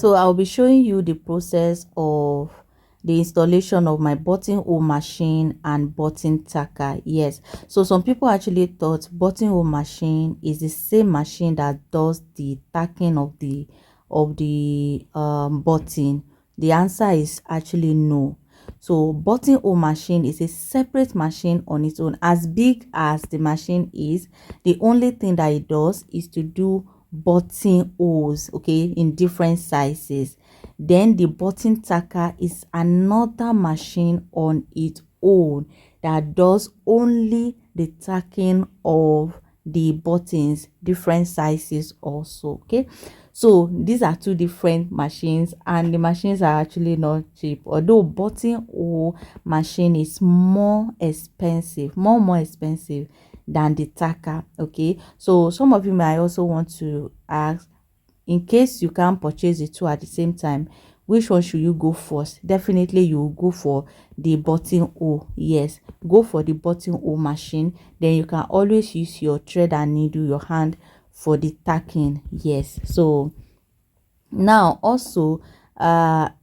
So I'll be showing you the process of the installation of my buttonhole machine and button tacker. Yes, so some people actually thought buttonhole machine is the same machine that does the tacking of the button. The answer is actually no. So buttonhole machine is a separate machine on its own. As big as the machine is, the only thing that it does is to do buttonholes, okay, in different sizes. Then the button tacker is another machine on its own that does only the tacking of the buttons, different sizes also. Okay, so these are two different machines, and the machines are actually not cheap, although buttonhole machine is more expensive, more expensive than the tacker. Okay, so some of you may also want to ask, in case you can't purchase the two at the same time, which one should you go first? Definitely you will go for the buttonhole. Yes, go for the buttonhole machine. Then you can always use your thread and needle, your hand, for the tacking. Yes, so now also,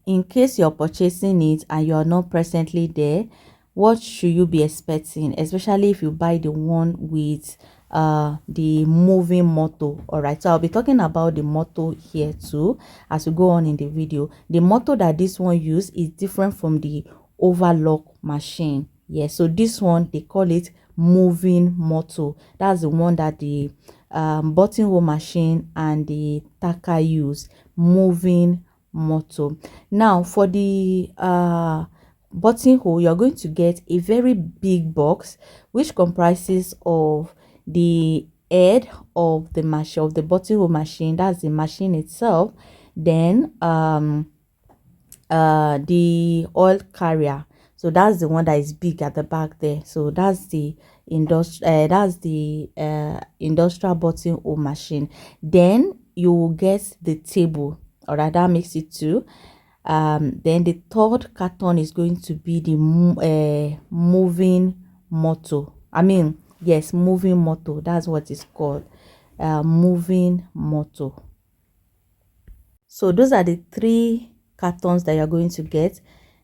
in case you're purchasing it and you're not presently there, what should you be expecting, especially if you buy the one with the moving motor? All right, so I'll be talking about the motor here too as we go on in the video. The motor that this one use is different from the overlock machine. Yes, so this one, they call it moving motor. That's the one that the buttonhole machine and the tacker use, moving motor. Now for the buttonhole, you're going to get a very big box which comprises of the head of the machine, of the buttonhole machine, that's the machine itself, then the oil carrier. So that's the one that is big at the back there. So that's the industrial buttonhole machine. Then you will get the table. All right, that makes it two. Then the third carton is going to be the moving motor. I mean, yes, moving motor. That's what it's called, moving motor. So those are the three cartons that you're going to get.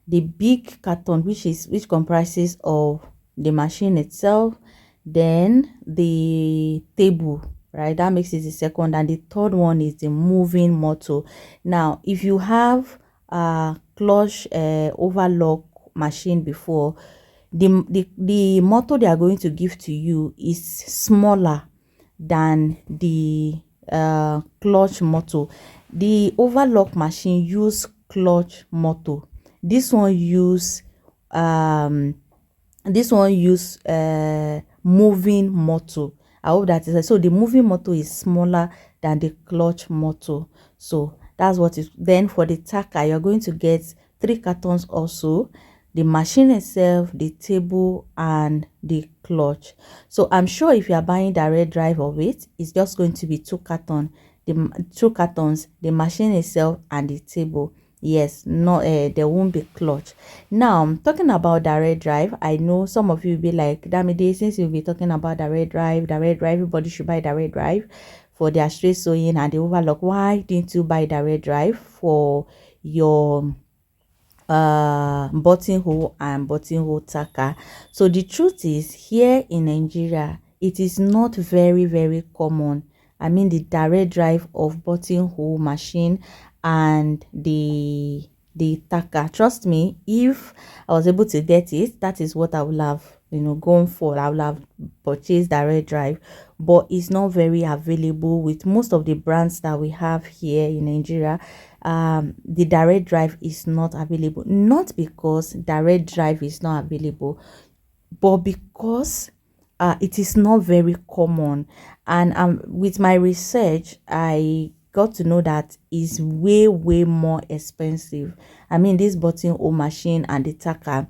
The big carton, which comprises of the machine itself, then the table, right, that makes it the second, and the third one is the moving motor. Now if you have a clutch overlock machine before, the motor they are going to give to you is smaller than the clutch motor. The overlock machine use clutch motor. This one use moving motor. I hope that is so. The moving motor is smaller than the clutch motor. So that's what is. Then for the tacker, you're going to get 3 cartons also: the machine itself, the table, and the clutch. So I'm sure if you are buying direct drive of it, it's just going to be 2 cartons. The 2 cartons, the machine itself, and the table. Yes, no, there won't be clutch. Now talking about direct drive, I know some of you will be like, Damide, since you'll be talking about direct drive, everybody should buy direct drive for their straight sewing and the overlock. Why didn't you buy direct drive for your buttonhole and buttonhole tacker? So the truth is, here in Nigeria, it is not very common. I mean, the direct drive of buttonhole machine and the tacker. Trust me, if I was able to get it, that is what I would have, gone for. I would have purchased direct drive, but it's not very available with most of the brands that we have here in Nigeria. The direct drive is not available, not because direct drive is not available, but because it is not very common. And with my research, I got to know that is way more expensive. I mean, this buttonhole machine and the tacker,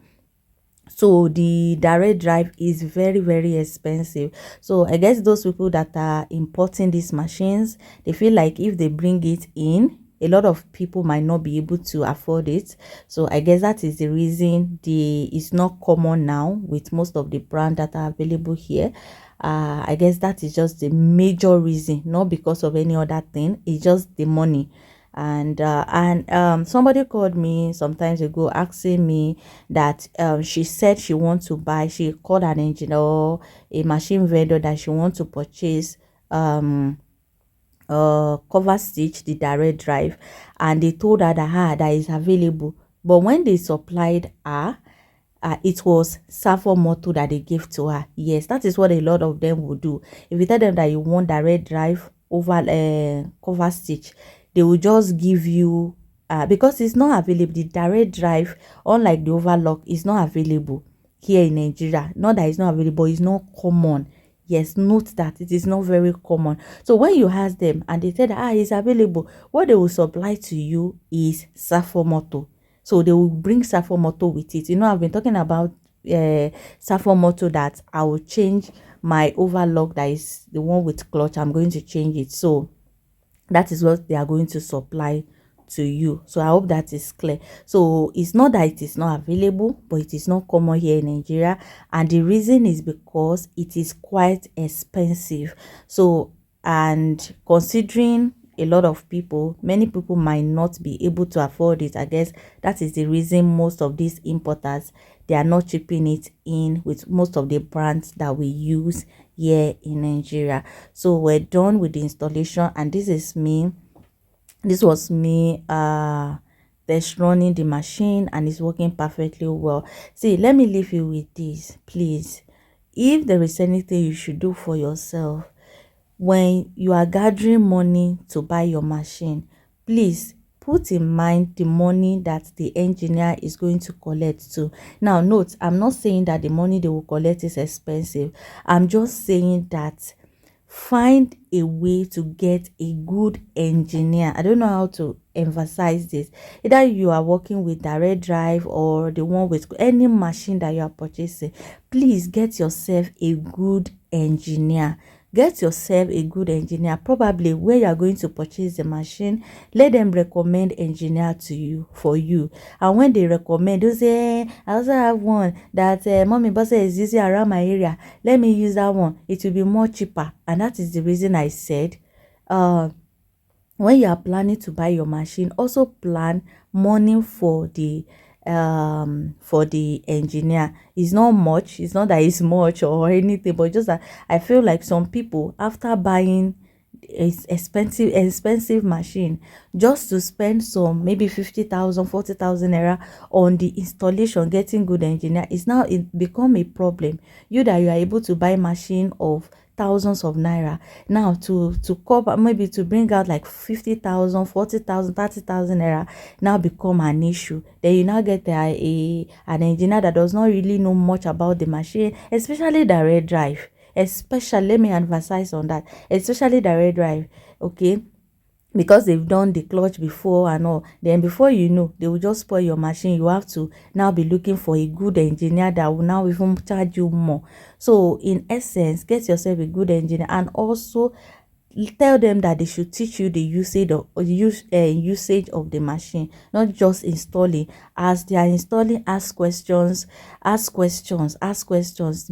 so the direct drive is very expensive. So I guess those people that are importing these machines, they feel like if they bring it in, a lot of people might not be able to afford it. So I guess that is the reason it's not common now with most of the brands that are available here. I guess that is just the major reason, not because of any other thing. It's just the money. And somebody called me sometimes ago asking me that she said she wants to buy, she called an engineer or a machine vendor that she wants to purchase cover stitch the direct drive, and they told her that is available. But when they supplied her, it was Safo Moto that they gave to her. Yes, that is what a lot of them will do. If you tell them that you want direct drive over cover stitch, they will just give you because it's not available. The direct drive, unlike the overlock, is not available here in Nigeria. Not that it's not available, it's not common. Yes, note that it is not very common. So when you ask them and they said it's available, what they will supply to you is Safo Moto. So they will bring Safo Moto with it. You know, I've been talking about Safo Moto that I will change my overlock, that is the one with clutch. I'm going to change it. So that is what they are going to supply to you. So I hope that is clear. So it's not that it is not available, but it is not common here in Nigeria, and the reason is because it is quite expensive. So, and considering a lot of people, many people might not be able to afford it. I guess that is the reason most of these importers, they are not chipping it in with most of the brands that we use here in Nigeria. So we're done with the installation, and this was me test running the machine, and it's working perfectly well. See, let me leave you with this, please. If there is anything you should do for yourself when you are gathering money to buy your machine, please put in mind the money that the engineer is going to collect too. Now note, I'm not saying that the money they will collect is expensive. I'm just saying that find a way to get a good engineer. I don't know how to emphasize this. Either you are working with direct drive or the one with any machine that you are purchasing, please get yourself a good engineer. Get yourself a good engineer. Probably where you are going to purchase the machine, let them recommend engineer to you for you. And when they recommend, they say, I also have one that mommy boss is using around my area. Let me use that one. It will be more cheaper. And that is the reason I said, when you are planning to buy your machine, also plan money for the engineer. It's not much, it's not that it's much or anything, but just that I feel like some people, after buying expensive machine, just to spend some maybe 50,000 40,000 naira on the installation, getting good engineer, is now it become a problem. You that you are able to buy machine of thousands of naira, now to cover, maybe to bring out like 50,000 40,000 30,000 naira, now become an issue. Then you now get an engineer that does not really know much about the machine, especially direct drive. Especially, let me emphasize on that, especially direct drive, okay, because they've done the clutch before and all. Then before you know, they will just spoil your machine. You have to now be looking for a good engineer that will now even charge you more. So in essence, get yourself a good engineer, and also tell them that they should teach you the usage of the machine, not just installing. As they are installing, ask questions.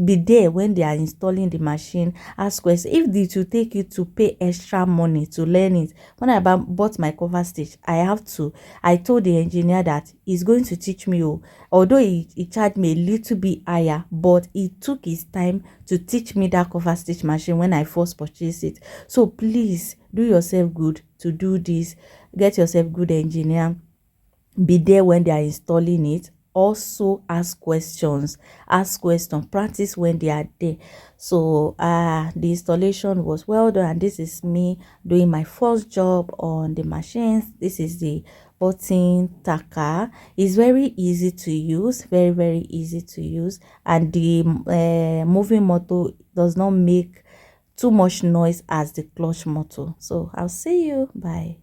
Be there when they are installing the machine. Ask questions. If it will take you to pay extra money to learn it. When I bought my cover stitch, I told the engineer that he's going to teach me. Although he charged me a little bit higher, but he took his time to teach me that cover stitch machine when I first purchased it. So please do yourself good to do this. Get yourself good engineer. Be there when they are installing it. Also ask questions. Practice when they are there. So the installation was well done, and this is me doing my first job on the machines. This is the button Tacker. It's very easy to use, very easy to use, and the moving motor does not make too much noise as the clutch motor. So I'll see you. Bye.